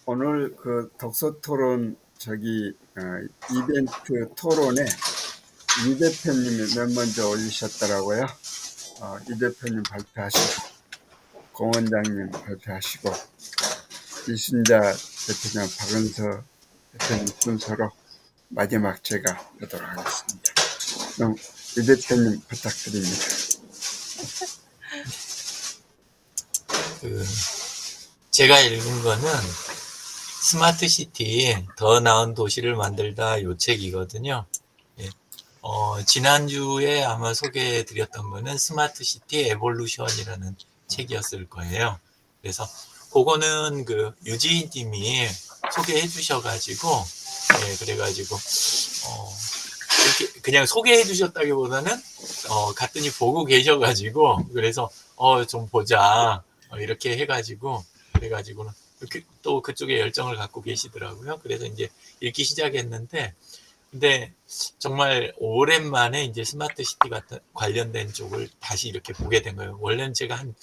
오늘 그 독서 토론 이벤트 토론에 이 대표님이 맨 먼저 올리셨더라고요. 이 대표님 발표하시고, 공 원장님 발표하시고, 이순자 대표님, 박은서 대표님 순서로 마지막 제가 하도록 하겠습니다. 그럼 이 대표님 부탁드립니다. 제가 읽은 거는 스마트시티 더 나은 도시를 만들다 요 책이거든요. 예. 지난주에 아마 소개해 드렸던 거는 스마트시티 에볼루션이라는 책이었을 거예요. 그래서 그거는 그 유지인 님이 소개해 주셔가지고, 예, 그래가지고, 이렇게 그냥 소개해 주셨다기보다는, 갔더니 보고 계셔가지고, 그래서, 좀 보자. 이렇게 해가지고, 그래가지고는 또 그쪽에 열정을 갖고 계시더라고요. 그래서 이제 읽기 시작했는데, 근데 정말 오랜만에 이제 스마트 시티 같은 관련된 쪽을 다시 이렇게 보게 된 거예요. 원래는 제가 한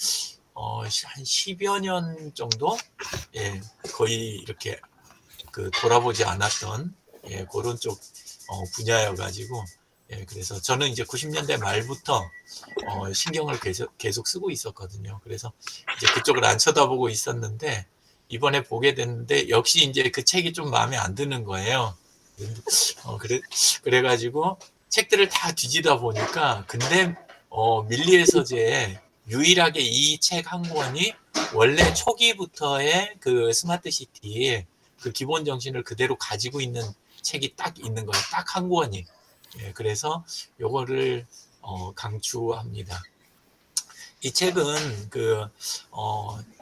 10여 년 정도, 예, 거의 이렇게 돌아보지 않았던, 예, 그런 쪽 분야여가지고, 예, 그래서 저는 이제 90년대 말부터 신경을 계속 쓰고 있었거든요. 그래서 이제 그쪽을 안 쳐다보고 있었는데, 이번에 보게 됐는데, 역시 이제 그 책이 좀 마음에 안 드는 거예요. 그래가지고 책들을 다 뒤지다 보니까, 근데 밀리의 서재에 유일하게 이 책 한 권이 원래 초기부터의 그 스마트 시티의 그 기본 정신을 그대로 가지고 있는 책이 딱 있는 거예요. 딱 한 권이. 예, 그래서 요거를 강추합니다. 이 책은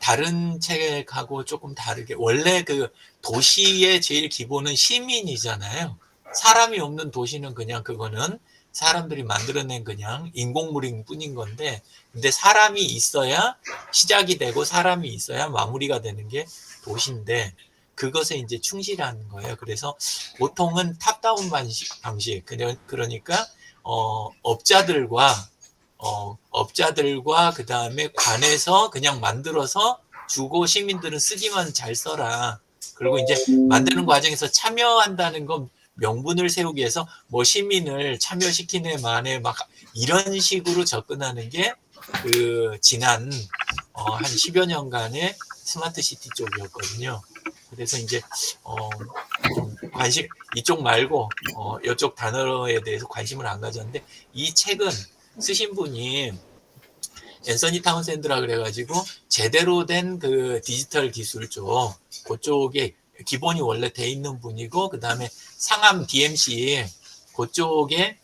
다른 책하고 조금 다르게, 원래 그 도시의 제일 기본은 시민이잖아요. 사람이 없는 도시는 그냥 그거는 사람들이 만들어낸 그냥 인공물인 뿐인 건데, 근데 사람이 있어야 시작이 되고 사람이 있어야 마무리가 되는 게 도시인데, 그것에 이제 충실한 거예요. 그래서 보통은 탑다운 방식, 그러니까 업자들과 그 다음에 관에서 그냥 만들어서 주고 시민들은 쓰기만 잘 써라. 그리고 이제 만드는 과정에서 참여한다는 건 명분을 세우기 위해서 뭐 시민을 참여시키네 마네 막 이런 식으로 접근하는 게 그 지난 한 10여 년간의 스마트 시티 쪽이었거든요. 그래서 이제 좀 관심 이쪽 말고 이쪽 단어에 대해서 관심을 안 가졌는데, 이 책은 쓰신 분이 앤서니 타운샌드라 그래가지고 제대로 된 그 디지털 기술 쪽 그쪽에 기본이 원래 돼 있는 분이고, 그 다음에 상암 DMC 그쪽에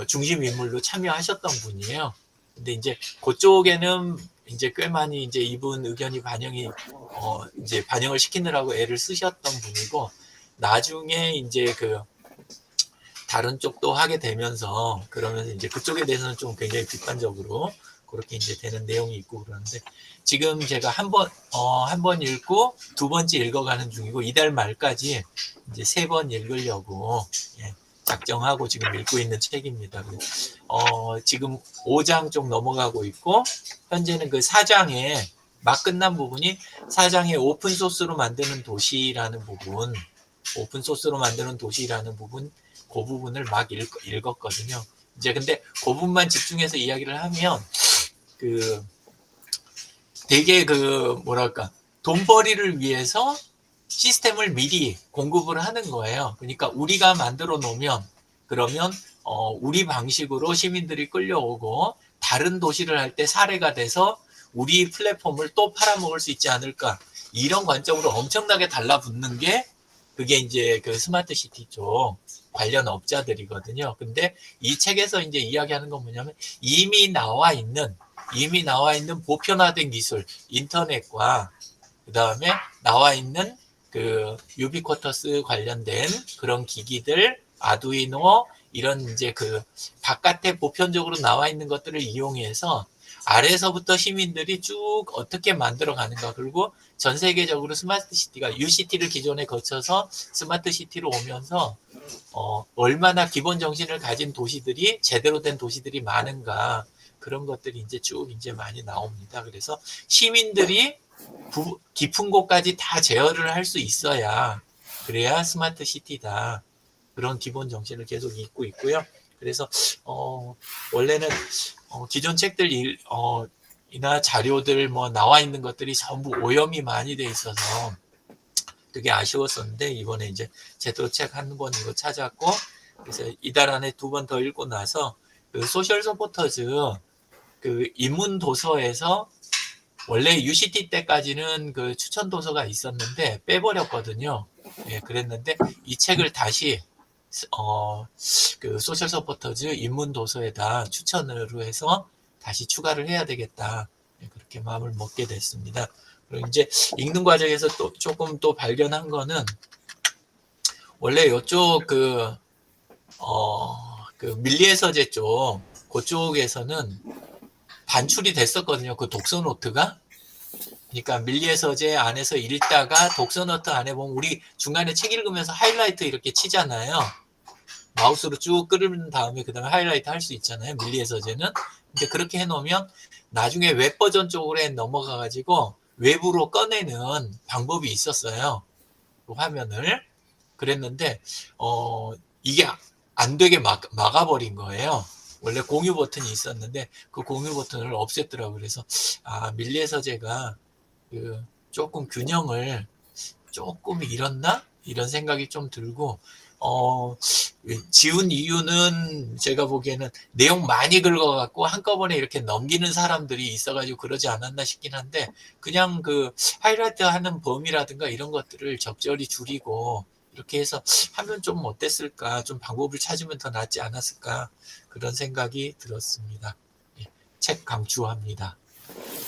중심 인물로 참여하셨던 분이에요. 근데 이제 그쪽에는 이제 꽤 많이 이제 이분 의견이 이제 반영을 시키느라고 애를 쓰셨던 분이고, 나중에 이제 다른 쪽도 하게 되면서, 그러면서 이제 그쪽에 대해서는 좀 굉장히 비판적으로 그렇게 이제 되는 내용이 있고 그러는데, 지금 제가 한 번 읽고 두 번째 읽어가는 중이고, 이달 말까지 이제 3번 읽으려고, 예, 작정하고 지금 읽고 있는 책입니다. 지금 5장 쪽 넘어가고 있고, 현재는 그 4장에 막 끝난 부분이 4장에 오픈소스로 만드는 도시라는 부분, 그 부분을 막 읽었거든요. 이제 근데 그 부분만 집중해서 이야기를 하면, 되게 뭐랄까, 돈벌이를 위해서 시스템을 미리 공급을 하는 거예요. 그러니까 우리가 만들어 놓으면, 그러면 우리 방식으로 시민들이 끌려오고 다른 도시를 할 때 사례가 돼서 우리 플랫폼을 또 팔아먹을 수 있지 않을까, 이런 관점으로 엄청나게 달라붙는 게 그게 이제 그 스마트 시티 쪽 관련 업자들이거든요. 근데 이 책에서 이제 이야기하는 건 뭐냐면, 이미 나와 있는 보편화된 기술, 인터넷과 그 다음에 나와 있는 그 유비쿼터스 관련된 그런 기기들, 아두이노, 이런 이제 바깥에 보편적으로 나와 있는 것들을 이용해서 아래서부터 시민들이 쭉 어떻게 만들어 가는가, 그리고 전 세계적으로 스마트 시티가 UCT를 기존에 거쳐서 스마트 시티로 오면서 얼마나 기본 정신을 가진 도시들이, 제대로 된 도시들이 많은가, 그런 것들이 이제 쭉 이제 많이 나옵니다. 그래서 시민들이 깊은 곳까지 다 제어를 할 수 있어야 그래야 스마트 시티다. 그런 기본 정신을 계속 잇고 있고요. 그래서 원래는 기존 책들 이나 자료들 뭐 나와 있는 것들이 전부 오염이 많이 돼 있어서 되게 아쉬웠었는데 이번에 이제 제대로 책 한 권 이거 찾았고 그래서 이달 안에 2번 더 읽고 나서 그 소셜 서포터즈 그 입문 도서에서 원래 UCT 때까지는 그 추천 도서가 있었는데 빼버렸거든요. 예, 그랬는데 이 책을 다시 그 소셜 서포터즈 입문 도서에다 추천으로 해서 다시 추가를 해야 되겠다. 예, 그렇게 마음을 먹게 됐습니다. 그리고 이제 읽는 과정에서 또 조금 또 발견한 거는 원래 이쪽 그 밀리의 서재 쪽 그쪽에서는 반출이 됐었거든요. 그 독서 노트가. 그러니까 밀리의 서재 안에서 읽다가 독서 노트 안에 보면 우리 중간에 책 읽으면서 하이라이트 이렇게 치잖아요. 마우스로 쭉 끌은 다음에 그 다음에 하이라이트 할 수 있잖아요. 밀리의 서재는. 근데 그렇게 해놓으면 나중에 웹 버전 쪽으로 넘어가가지고 외부로 꺼내는 방법이 있었어요. 그 화면을. 그랬는데 이게 안 되게 막아버린 거예요. 원래 공유 버튼이 있었는데 그 공유 버튼을 없앴더라고요. 그래서 밀리의 서재가 그 조금 균형을 조금 잃었나? 이런 생각이 좀 들고 지운 이유는 제가 보기에는 내용 많이 긁어갖고 한꺼번에 이렇게 넘기는 사람들이 있어가지고 그러지 않았나 싶긴 한데 그냥 그 하이라이트 하는 범위라든가 이런 것들을 적절히 줄이고 이렇게 해서 하면 좀 어땠을까, 좀 방법을 찾으면 더 낫지 않았을까 그런 생각이 들었습니다. 예, 책 강추합니다.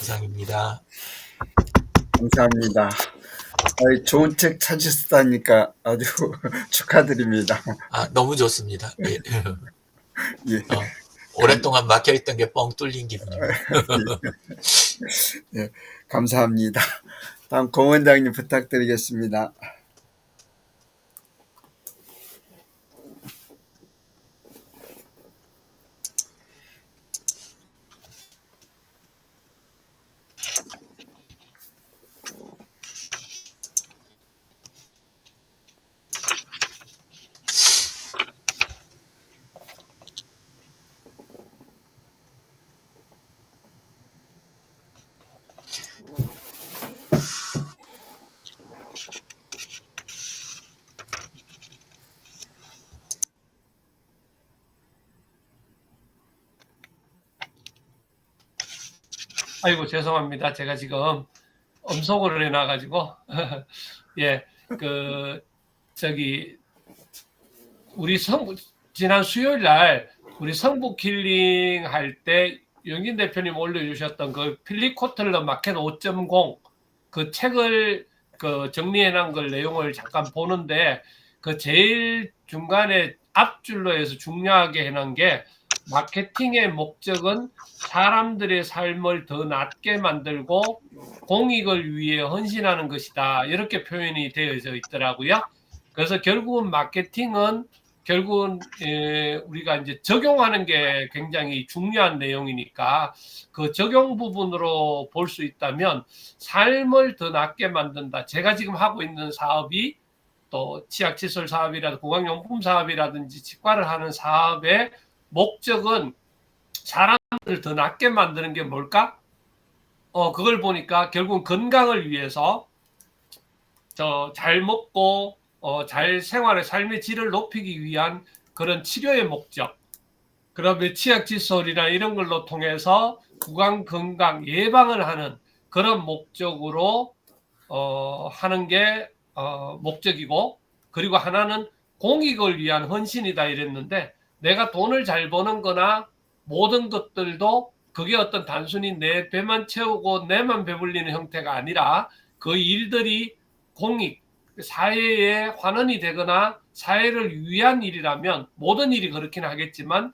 이상입니다. 감사합니다. 좋은 책 찾으셨다니까 아주 축하드립니다. 너무 좋습니다. 예. 예. 오랫동안 막혀있던 게 뻥 뚫린 기분입니다. 예, 감사합니다. 다음 공 원장님 부탁드리겠습니다. 아이고, 죄송합니다. 제가 지금 음속으로 해놔가지고. 예, 우리 지난 수요일 날 우리 성북 힐링 할 때 영진 대표님 올려주셨던 그 필립 코틀러 마켓 5.0 그 책을 정리해놓은 걸 내용을 잠깐 보는데 그 제일 중간에 앞줄로 해서 중요하게 해놓은 게 마케팅의 목적은 사람들의 삶을 더 낫게 만들고 공익을 위해 헌신하는 것이다. 이렇게 표현이 되어져 있더라고요. 그래서 결국은 마케팅은 우리가 이제 적용하는 게 굉장히 중요한 내용이니까 그 적용 부분으로 볼 수 있다면 삶을 더 낫게 만든다. 제가 지금 하고 있는 사업이 또 치약칫솔 사업이라든지 구강용품 사업이라든지 치과를 하는 사업의 목적은 사람들을 더 낫게 만드는 게 뭘까? 그걸 보니까 결국은 건강을 위해서 잘 먹고 잘 생활의 삶의 질을 높이기 위한 그런 치료의 목적, 그다음에 치약칫솔이나 이런 걸로 통해서 구강 건강 예방을 하는 그런 목적으로 하는 게 목적이고, 그리고 하나는 공익을 위한 헌신이다 이랬는데, 내가 돈을 잘 버는 거나 모든 것들도 그게 어떤 단순히 내 배만 채우고 내만 배불리는 형태가 아니라 그 일들이 공익, 사회에 환원이 되거나 사회를 위한 일이라면 모든 일이 그렇긴 하겠지만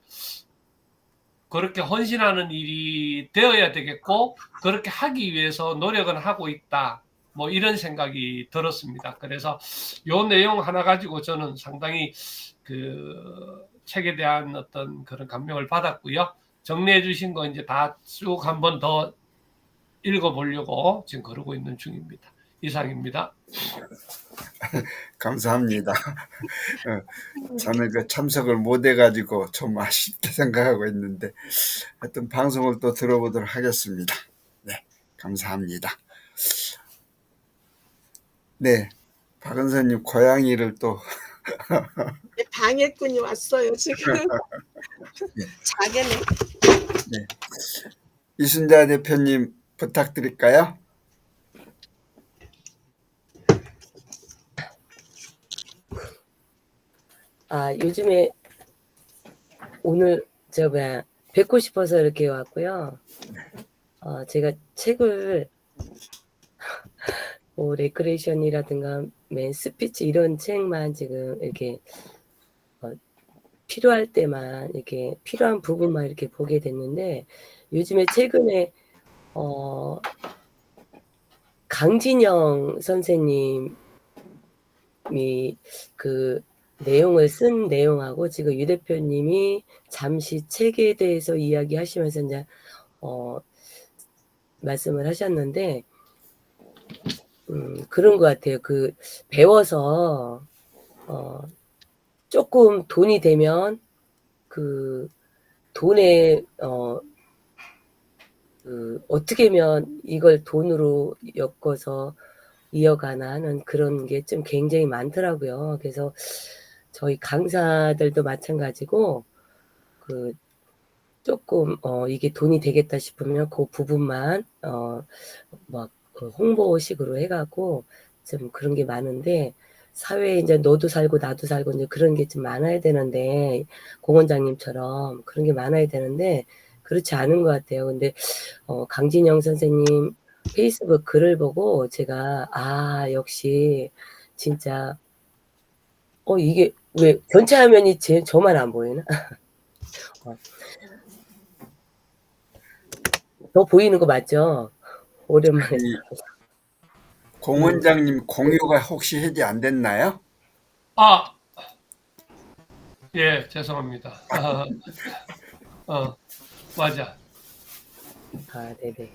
그렇게 헌신하는 일이 되어야 되겠고, 그렇게 하기 위해서 노력은 하고 있다. 뭐 이런 생각이 들었습니다. 그래서 요 내용 하나 가지고 저는 상당히 그 책에 대한 어떤 그런 감명을 받았고요. 정리해 주신 거 이제 다 쭉 한번 더 읽어보려고 지금 그러고 있는 중입니다. 이상입니다. 감사합니다. 저는 그 참석을 못 해가지고 좀 아쉽게 생각하고 있는데 하여튼 방송을 또 들어보도록 하겠습니다. 네, 감사합니다. 네, 박은서님 고양이를 또 방해꾼이 왔어요 지금. 네. 자게네. 네. 이순자 대표님 부탁드릴까요? 요즘에 오늘 뵙고 싶어서 이렇게 왔고요. 제가 책을 뭐 레크레이션이라든가 맨 스피치 이런 책만 지금 이렇게 필요할 때만 이렇게 필요한 부분만 이렇게 보게 됐는데 요즘에 최근에 강진영 선생님이 그 내용을 쓴 내용하고 지금 유 대표님이 잠시 책에 대해서 이야기하시면서 이제 말씀을 하셨는데 그런 것 같아요. 그 배워서 조금 돈이 되면 그 돈에 어떻게 하면 이걸 돈으로 엮어서 이어가나 하는 그런 게 좀 굉장히 많더라고요. 그래서 저희 강사들도 마찬가지고 그 조금 이게 돈이 되겠다 싶으면 그 부분만 막 홍보식으로 해가고 좀 그런 게 많은데 사회에 이제 너도 살고 나도 살고 이제 그런 게 좀 많아야 되는데 공원장님처럼 그런 게 많아야 되는데 그렇지 않은 것 같아요. 근데 강진영 선생님 페이스북 글을 보고 제가 역시 진짜 이게 왜 전체 화면이 저만 안 보이나? 더 보이는 거 맞죠? 오랜만에. 공 원장님 공유가 혹시 해지 안 됐나요? 예, 죄송합니다. 맞아. 네네.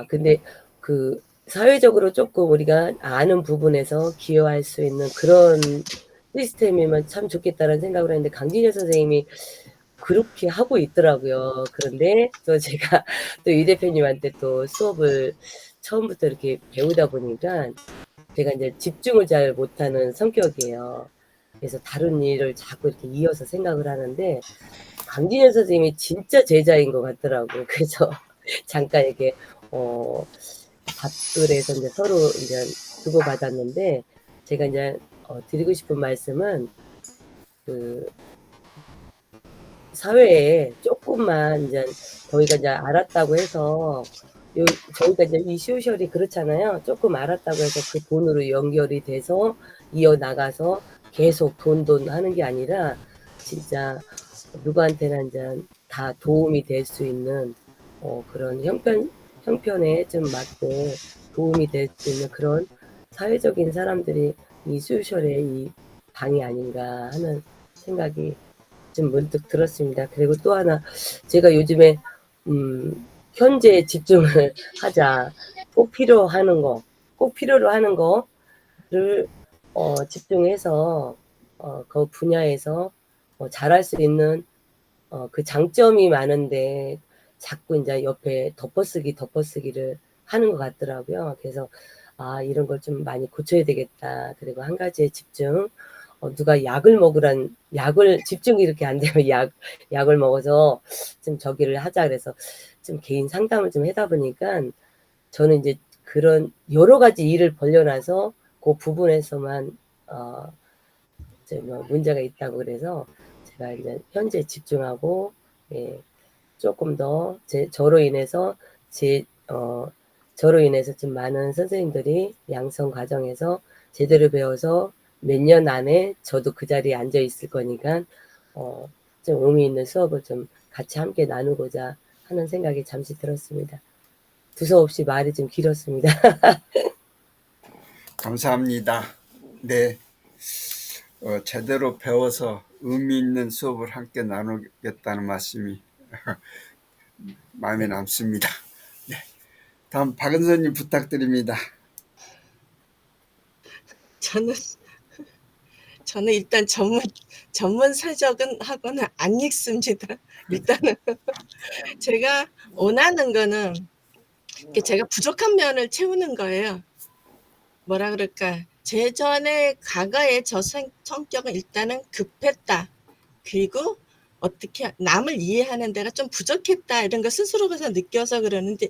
근데 그 사회적으로 조금 우리가 아는 부분에서 기여할 수 있는 그런 시스템이면 참 좋겠다는 생각을 했는데 강진여 선생님이 그렇게 하고 있더라고요. 그런데 또 제가 또 유 대표님한테 또 수업을 처음부터 이렇게 배우다 보니까 제가 이제 집중을 잘 못하는 성격이에요. 그래서 다른 일을 자꾸 이렇게 이어서 생각을 하는데 강진여 선생님이 진짜 제자인 것 같더라고요. 그래서 잠깐 이렇게 답글에서 이제 서로 이제 주고받았는데 제가 이제 드리고 싶은 말씀은 그 사회에 조금만 이제 저희가 이제 알았다고 해서 저희가 이제 이 소셜이 그렇잖아요. 조금 알았다고 해서 그 돈으로 연결이 돼서 이어나가서 계속 돈 하는 게 아니라 진짜 누구한테나 이제 다 도움이 될 수 있는 그런 형편에 좀 맞게 도움이 될 수 있는 그런 사회적인 사람들이 이 소셜의 이 방이 아닌가 하는 생각이 좀 문득 들었습니다. 그리고 또 하나 제가 요즘에 현재 집중을 하자. 꼭 필요로 하는 거를 집중해서 그 분야에서 잘할 수 있는 그 장점이 많은데 자꾸 이제 옆에 덮어쓰기를 하는 것 같더라고요. 그래서 이런 걸 좀 많이 고쳐야 되겠다. 그리고 한 가지에 집중. 누가 약을 집중이 이렇게 안 되면 약을 먹어서 좀 저기를 하자 그래서 좀 개인 상담을 좀 하다 보니까 저는 이제 그런 여러 가지 일을 벌려놔서 그 부분에서만 이제 뭐 문제가 있다고 그래서 제가 이제 현재 집중하고 조금 더 저로 인해서 저로 인해서 좀 많은 선생님들이 양성 과정에서 제대로 배워서 몇 년 안에 저도 그 자리에 앉아 있을 거니까 좀 의미 있는 수업을 좀 같이 함께 나누고자 하는 생각이 잠시 들었습니다. 두서없이 말이 좀 길었습니다. 감사합니다. 네, 제대로 배워서 의미 있는 수업을 함께 나누겠다는 말씀이 마음에 남습니다. 네, 다음 박은선님 부탁드립니다. 저는 저는 일단 전문 서적은 하고는 안 읽습니다. 일단은 제가 원하는 거는 제가 부족한 면을 채우는 거예요. 뭐라 그럴까? 제전에 과거의 저 성격은 일단은 급했다. 그리고 어떻게 남을 이해하는 데가 좀 부족했다. 이런 거 스스로가 느껴서 그러는데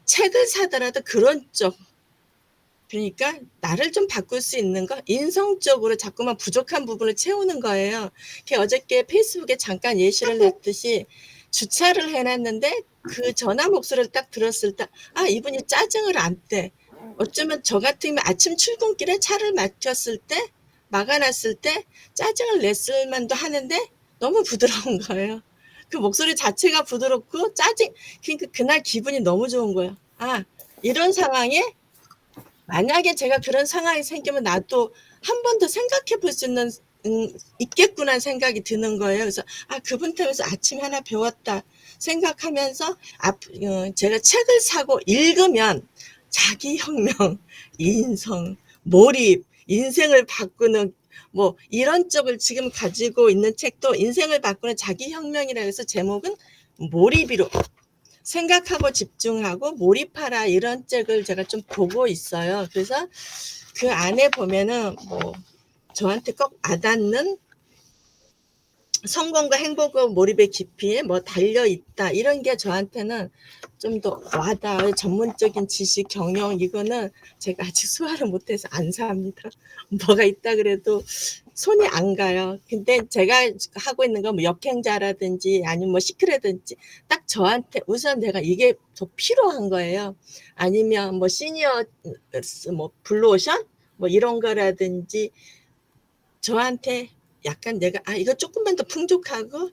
책을 사더라도 그런 쪽 그러니까 나를 좀 바꿀 수 있는 거 인성적으로 자꾸만 부족한 부분을 채우는 거예요. 어저께 페이스북에 잠깐 예시를 냈듯이 주차를 해놨는데 그 전화 목소리를 딱 들었을 때 아 이분이 짜증을 안 떼. 어쩌면 저 같으면 아침 출근길에 차를 막아놨을 때 짜증을 냈을 만도 하는데 너무 부드러운 거예요. 그 목소리 자체가 부드럽고 그러니까 그날 기분이 너무 좋은 거예요. 아 이런 상황에 만약에 제가 그런 상황이 생기면 나도 한 번 더 생각해 볼 수 있겠구나 생각이 드는 거예요. 그래서 그분 때문에 아침에 하나 배웠다 생각하면서 제가 책을 사고 읽으면 자기혁명, 인성, 몰입, 인생을 바꾸는 뭐 이런 쪽을 지금 가지고 있는 책도 인생을 바꾸는 자기혁명이라 해서 제목은 몰입이로 생각하고 집중하고 몰입하라 이런 책을 제가 좀 보고 있어요. 그래서 그 안에 보면은 뭐 저한테 꼭 와닿는 성공과 행복과 몰입의 깊이에 뭐 달려있다 이런 게 저한테는 좀 더 와닿아요. 전문적인 지식, 경영 이거는 제가 아직 소화를 못해서 안 삽니다. 뭐가 있다 그래도 손이 안 가요. 근데 제가 하고 있는 건 뭐 역행자라든지 아니면 뭐 시크라든지 딱 저한테 우선 내가 이게 더 필요한 거예요. 아니면 뭐 시니어 뭐 블루오션 뭐 이런 거라든지 저한테 약간 내가 이거 조금만 더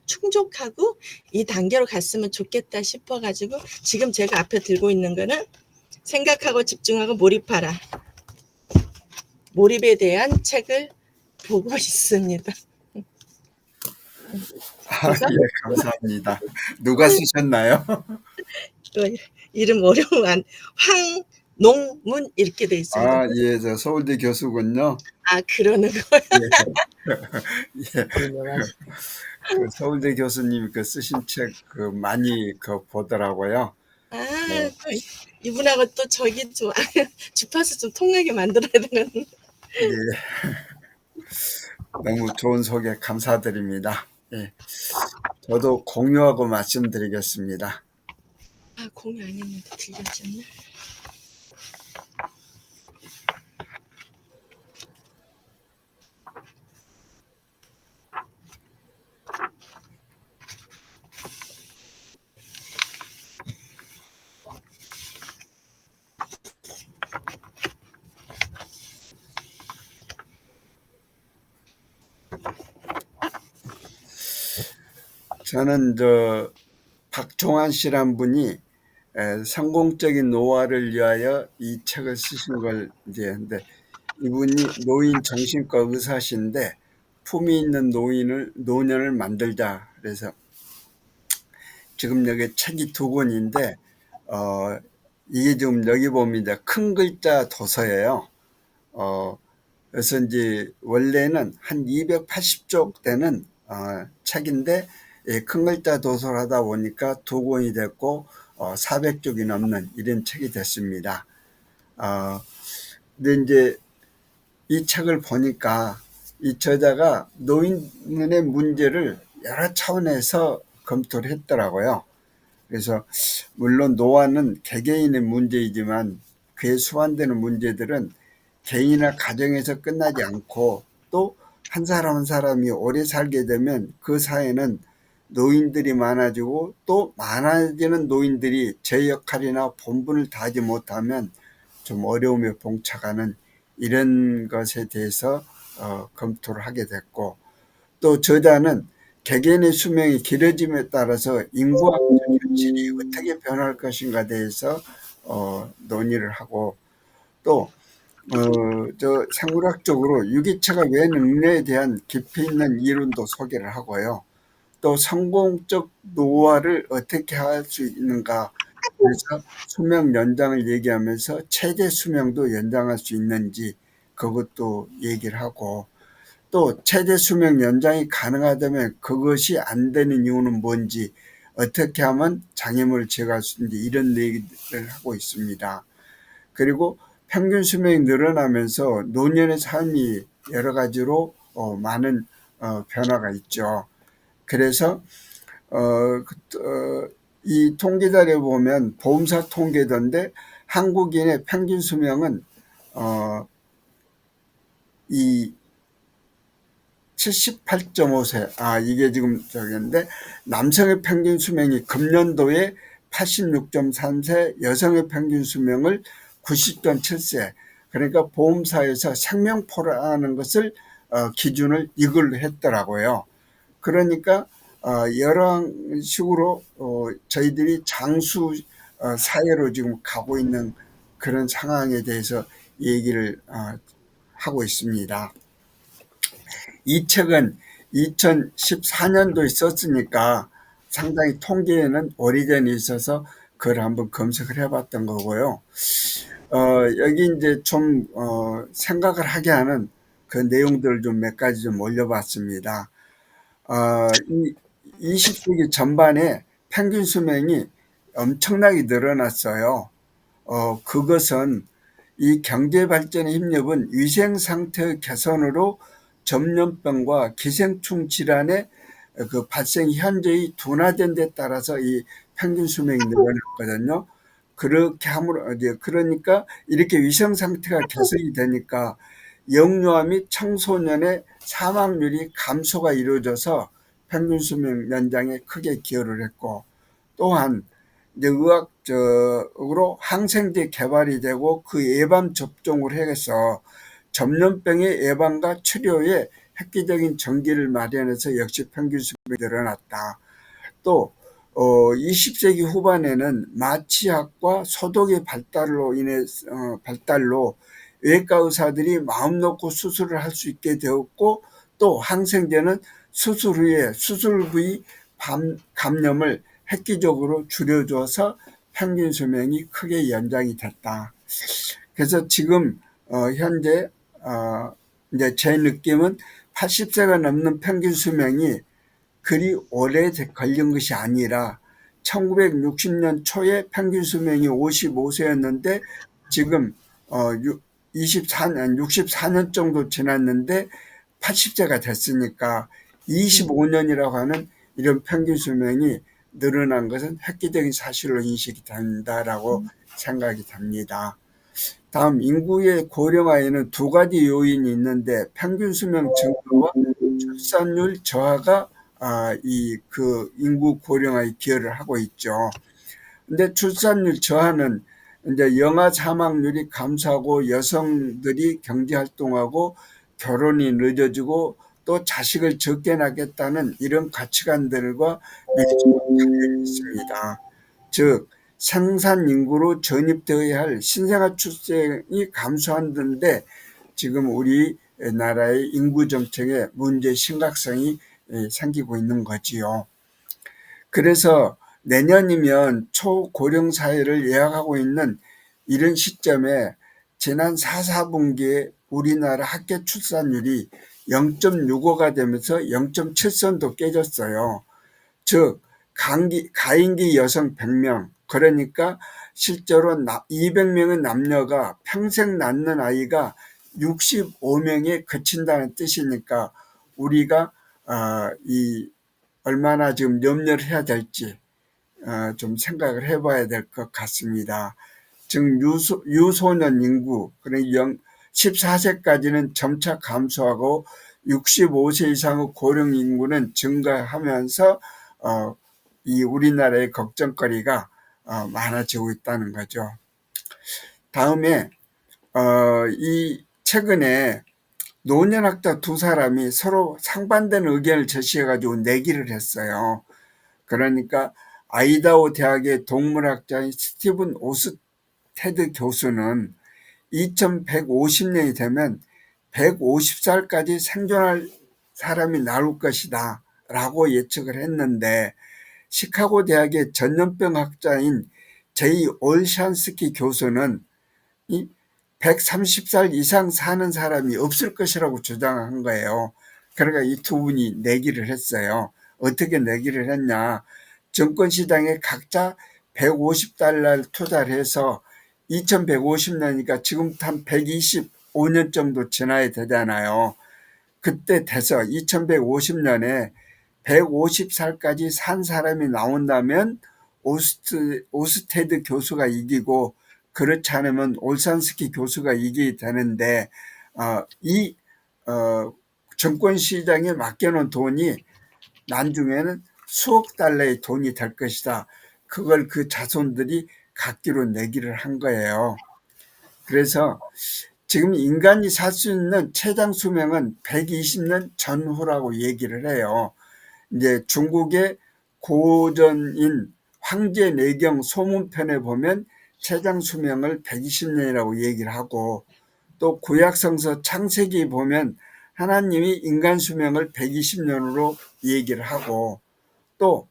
충족하고 이 단계로 갔으면 좋겠다 싶어가지고 지금 제가 앞에 들고 있는 거는 생각하고 집중하고 몰입하라. 몰입에 대한 책을 보고 있습니다. 예, 감사합니다. 누가 쓰셨나요? 이름 어려운 황농문 이렇게 돼 있습니다. 예, 저 서울대 교수군요. 그러는 거예요. 예. 그 서울대 교수님 그 쓰신 책 그 많이 보더라고요. 또 이분하고 또 저기 좀 주파수 좀 통하게 만들어야 되는. 예. 너무 좋은 소개 감사드립니다. 예. 저도 공유하고 말씀드리겠습니다. 공유 안 했는데 들렸잖아. 저는 박종환 씨란 분이 성공적인 노화를 위하여 이 책을 쓰신 걸 근데 이분이 노인 정신과 의사신데 품위 있는 노년을 만들자. 그래서 지금 여기 책이 2권인데 이게 지금 여기 보면 이제 큰 글자 도서예요. 그래서 이제 원래는 한 280쪽 되는 책인데 큰 글자 도서를 하다 보니까 2권이 됐고 400쪽이 넘는 이런 책이 됐습니다. 근데 이제 이 책을 보니까 이 저자가 노인의 문제를 여러 차원에서 검토를 했더라고요. 그래서 물론 노화는 개개인의 문제이지만 그에 수반되는 문제들은 개인이나 가정에서 끝나지 않고 또 한 사람 한 사람이 오래 살게 되면 그 사회는 노인들이 많아지고 또 많아지는 노인들이 제 역할이나 본분을 다하지 못하면 좀 어려움에 봉착하는 이런 것에 대해서 검토를 하게 됐고 또 저자는 개개인의 수명이 길어짐에 따라서 인구학적 현실이 어떻게 변할 것인가에 대해서 논의를 하고 또 생물학적으로 유기체가 왜 늙냐에 대한 깊이 있는 이론도 소개를 하고요. 또 성공적 노화를 어떻게 할 수 있는가 그래서 수명 연장을 얘기하면서 최대 수명도 연장할 수 있는지 그것도 얘기를 하고, 또 최대 수명 연장이 가능하다면 그것이 안 되는 이유는 뭔지, 어떻게 하면 장애물을 제거할 수 있는지, 이런 얘기를 하고 있습니다. 그리고 평균 수명이 늘어나면서 노년의 삶이 여러 가지로 많은 변화가 있죠. 그래서 이 통계자료에 보면 보험사 통계던데 한국인의 평균 수명은 이 78.5세, 이게 지금 저기인데, 남성의 평균 수명이 금년도에 86.3세, 여성의 평균 수명을 90.7세. 그러니까 보험사에서 생명포라는 것을 기준을 이걸로 했더라고요. 그러니까 여러 식으로 저희들이 장수 사회로 지금 가고 있는 그런 상황에 대해서 얘기를 하고 있습니다. 이 책은 2014년도에 썼으니까 상당히 통계에는 오래전에 있어서 그걸 한번 검색을 해봤던 거고요. 여기 이제 좀 생각을 하게 하는 그 내용들을 좀 몇 가지 좀 올려봤습니다. 이 20세기 전반에 평균 수명이 엄청나게 늘어났어요. 그것은 이 경제 발전에 힘입은 위생 상태 개선으로 전염병과 기생충 질환의 그 발생 현저히 둔화된 데 따라서 이 평균 수명이 늘어났거든요. 그렇게 함으로 그러니까 이렇게 위생 상태가 개선이 되니까 영유아 및 청소년의 사망률이 감소가 이루어져서 평균 수명 연장에 크게 기여를 했고, 또한 이제 의학적으로 항생제 개발이 되고 그 예방 접종을 해서 전염병의 예방과 치료에 획기적인 전기를 마련해서 역시 평균 수명이 늘어났다. 또 20세기 후반에는 마취학과 소독의 발달로 외과 의사들이 마음 놓고 수술을 할 수 있게 되었고, 또 항생제는 수술 후에 수술 부위 감염을 획기적으로 줄여줘서 평균 수명이 크게 연장이 됐다. 그래서 지금 현재 이제 제 느낌은 80세가 넘는 평균 수명이 그리 오래 걸린 것이 아니라 1960년 초에 평균 수명이 55세였는데 지금 64년 정도 지났는데 80세가 됐으니까 25년이라고 하는 이런 평균 수명이 늘어난 것은 획기적인 사실로 인식이 된다라고 생각이 됩니다. 다음, 인구의 고령화에는 두 가지 요인이 있는데 평균 수명 증가와 출산율 저하가 그 인구 고령화에 기여를 하고 있죠. 근데 출산율 저하는 이제 영아 사망률이 감소하고 여성들이 경제 활동하고 결혼이 늦어지고 또 자식을 적게 낳겠다는 이런 가치관들과 밀접한 관련이 있습니다. 즉 생산 인구로 전입되어야 할 신생아 출생이 감소하는데 지금 우리나라의 인구 정책에 문제 심각성이 생기고 있는 거지요. 그래서 내년이면 초고령 사회를 예약하고 있는 이런 시점에 지난 4, 4분기에 우리나라 합계 출산율이 0.65가 되면서 0.7선도 깨졌어요. 즉 가임기 여성 100명, 그러니까 실제로 200명의 남녀가 평생 낳는 아이가 65명에 그친다는 뜻이니까 우리가 얼마나 지금 염려를 해야 될지 좀 생각을 해봐야 될 것 같습니다. 즉 유소년 인구, 그러니까 14세까지는 점차 감소하고 65세 이상의 고령 인구는 증가하면서 이 우리나라의 걱정거리가 많아지고 있다는 거죠. 다음에 이 최근에 노년학자 두 사람이 서로 상반되는 의견을 제시해가지고 내기를 했어요. 그러니까 아이다호 대학의 동물학자인 스티븐 오스테드 교수는 2150년이 되면 150살까지 생존할 사람이 나올 것이다 라고 예측을 했는데, 시카고 대학의 전염병 학자인 제이 올샨스키 교수는 이 130살 이상 사는 사람이 없을 것이라고 주장한 거예요. 그러니까 이 두 분이 내기를 했어요. 어떻게 내기를 했냐. 증권시장에 각자 $150 투자를 해서 2150년이니까 지금부터 한 125년 정도 지나야 되잖아요. 그때 돼서 2150년에 150살까지 산 사람이 나온다면 오스테드 교수가 이기고, 그렇지 않으면 올산스키 교수가 이기게 되는데, 이 증권시장에 맡겨놓은 돈이 나중에는 수억 달러의 돈이 될 것이다. 그걸 그 자손들이 갖기로 내기를 한 거예요. 그래서 지금 인간이 살 수 있는 최장 수명은 120년 전후라고 얘기를 해요. 이제 중국의 고전인 황제 내경 소문편에 보면 최장 수명을 120년이라고 얘기를 하고, 또 구약성서 창세기 보면 하나님이 인간 수명을 120년으로 얘기를 하고, 또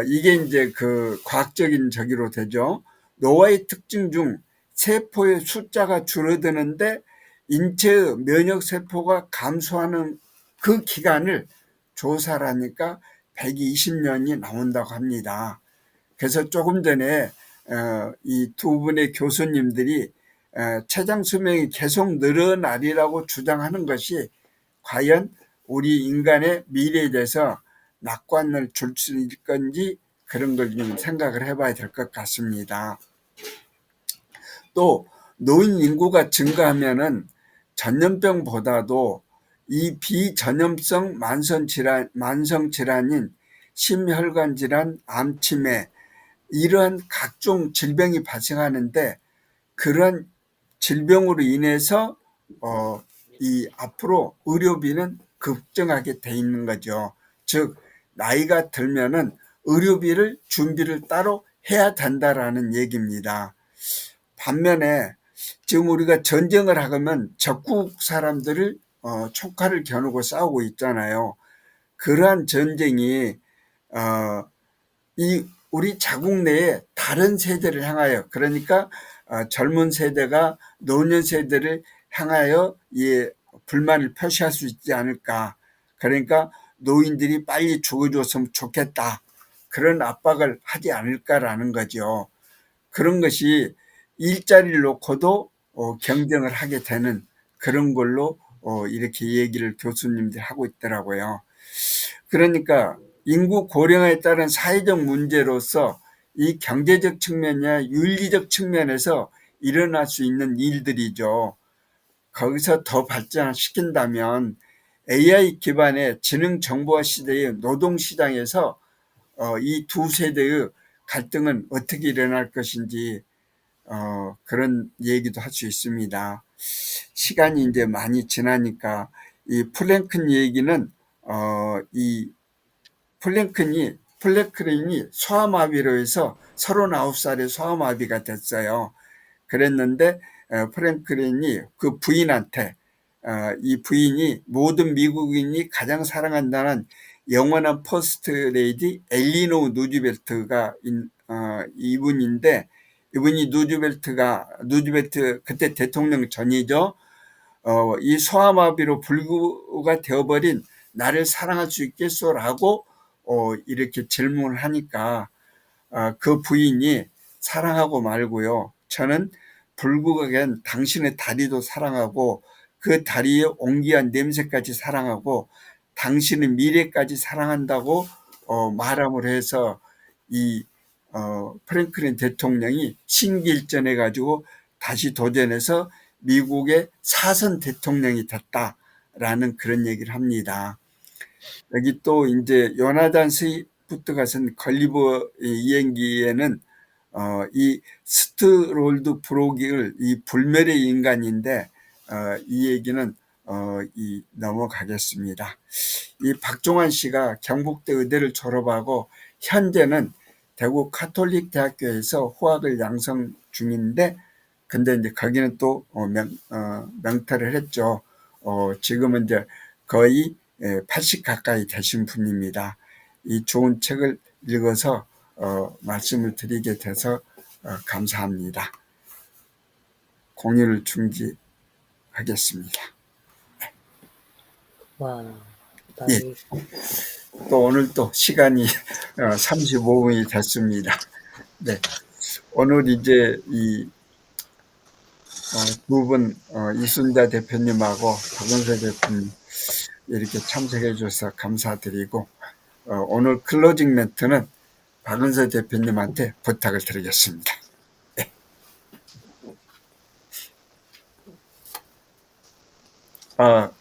이게 이제 그 과학적인 저기로 되죠. 노화의 특징 중 세포의 숫자가 줄어드는데 인체의 면역 세포가 감소하는 그 기간을 조사를 하니까 120년이 나온다고 합니다. 그래서 조금 전에 이 두 분의 교수님들이 최장 수명이 계속 늘어나리라고 주장하는 것이 과연 우리 인간의 미래에 대해서 낙관을 줄 수 있을 건지, 그런 걸 좀 생각을 해봐야 될 것 같습니다. 또 노인 인구가 증가하면은 전염병보다도 이 비전염성 만성 질환인 심혈관 질환, 암치매, 이러한 각종 질병이 발생하는데, 그런 질병으로 인해서 이 앞으로 의료비는 급증하게 돼 있는 거죠. 즉 나이가 들면은 의료비를 준비를 따로 해야 된다라는 얘기입니다. 반면에 지금 우리가 전쟁을 하면 적국 사람들을 총칼을 겨누고 싸우고 있잖아요. 그러한 전쟁이 이 우리 자국 내에 다른 세대를 향하여, 그러니까 젊은 세대가 노년 세대를 향하여 불만을 표시할 수 있지 않을까. 그러니까 노인들이 빨리 죽어줬으면 좋겠다, 그런 압박을 하지 않을까라는 거죠. 그런 것이 일자리를 놓고도 경쟁을 하게 되는 그런 걸로 이렇게 얘기를 교수님들이 하고 있더라고요. 그러니까 인구 고령화에 따른 사회적 문제로서 이 경제적 측면이나 윤리적 측면에서 일어날 수 있는 일들이죠. 거기서 더 발전시킨다면 AI 기반의 지능정보화 시대의 노동시장에서 이 두 세대의 갈등은 어떻게 일어날 것인지 그런 얘기도 할 수 있습니다. 시간이 이제 많이 지나니까 이 플랭큰 얘기는 이 플랭크린이 소아마비로 해서 39살에 소아마비가 됐어요. 그랬는데 플랭크린이 그 부인한테, 이 부인이 모든 미국인이 가장 사랑한다는 영원한 퍼스트 레이디 엘리노 누즈벨트가 이분인데, 이분이 누즈벨트 그때 대통령 전이죠. 이 소아마비로 불구가 되어버린 나를 사랑할 수 있겠소라고 이렇게 질문을 하니까 그 부인이 사랑하고 말고요, 저는 불구가 된 당신의 다리도 사랑하고 그 다리에 옹기한 냄새까지 사랑하고 당신의 미래까지 사랑한다고 말함으로 해서 이 프랭클린 대통령이 신기일전해 가지고 다시 도전해서 미국의 사선 대통령이 됐다라는 그런 얘기를 합니다. 여기 또 이제 요나단 스위프트가 쓴 걸리버 이행기에는 이 스트롤드 브로기를 이 불멸의 인간인데, 이 얘기는 넘어가겠습니다. 이 박종환 씨가 경북대 의대를 졸업하고 현재는 대구 카톨릭 대학교에서 후학을 양성 중인데, 근데 이제 거기는 또 명퇴를 했죠. 지금은 이제 거의 80 가까이 되신 분입니다. 이 좋은 책을 읽어서 말씀을 드리게 돼서 감사합니다. 공연을 중지하겠습니다. 와, 예. 많이 또 오늘 또 시간이 35분이 됐습니다. 네. 오늘 이제 이 두 분, 이순자 대표님하고 박은서 대표님 이렇게 참석해 주셔서 감사드리고, 오늘 클로징 멘트는 박은서 대표님한테 부탁을 드리겠습니다. 네.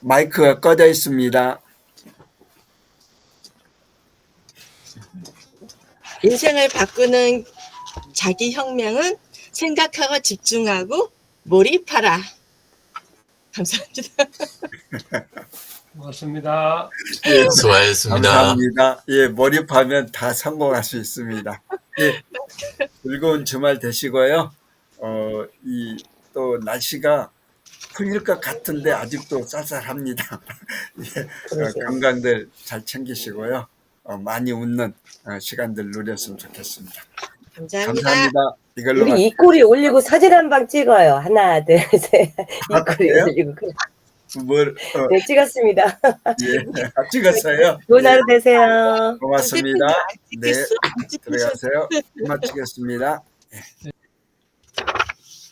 마이크가 꺼져 있습니다. 인생을 바꾸는 자기 혁명은 생각하고 집중하고 몰입하라. 감사합니다. 고맙습니다. 예, 수고하셨습니다. 감사합니다. 예, 몰입하면 다 성공할 수 있습니다. 예, 즐거운 주말 되시고요. 또 날씨가 풀릴 것 같은데 아직도 쌀쌀합니다. 예, 그러게요. 건강들 잘 챙기시고요. 많이 웃는 시간들 누렸으면 좋겠습니다. 감사합니다. 감사합니다. 이걸로 우리 입꼬리 올리고 사진 한 방 찍어요. 하나, 둘, 셋. 입꼬리 그래요? 올리고. 네, 찍었습니다. 예, 찍었어요. 좋은 하루 예, 되세요. 고맙습니다. 안 찍겠어? 안 찍겠어? 들어가세요. 마치겠습니다.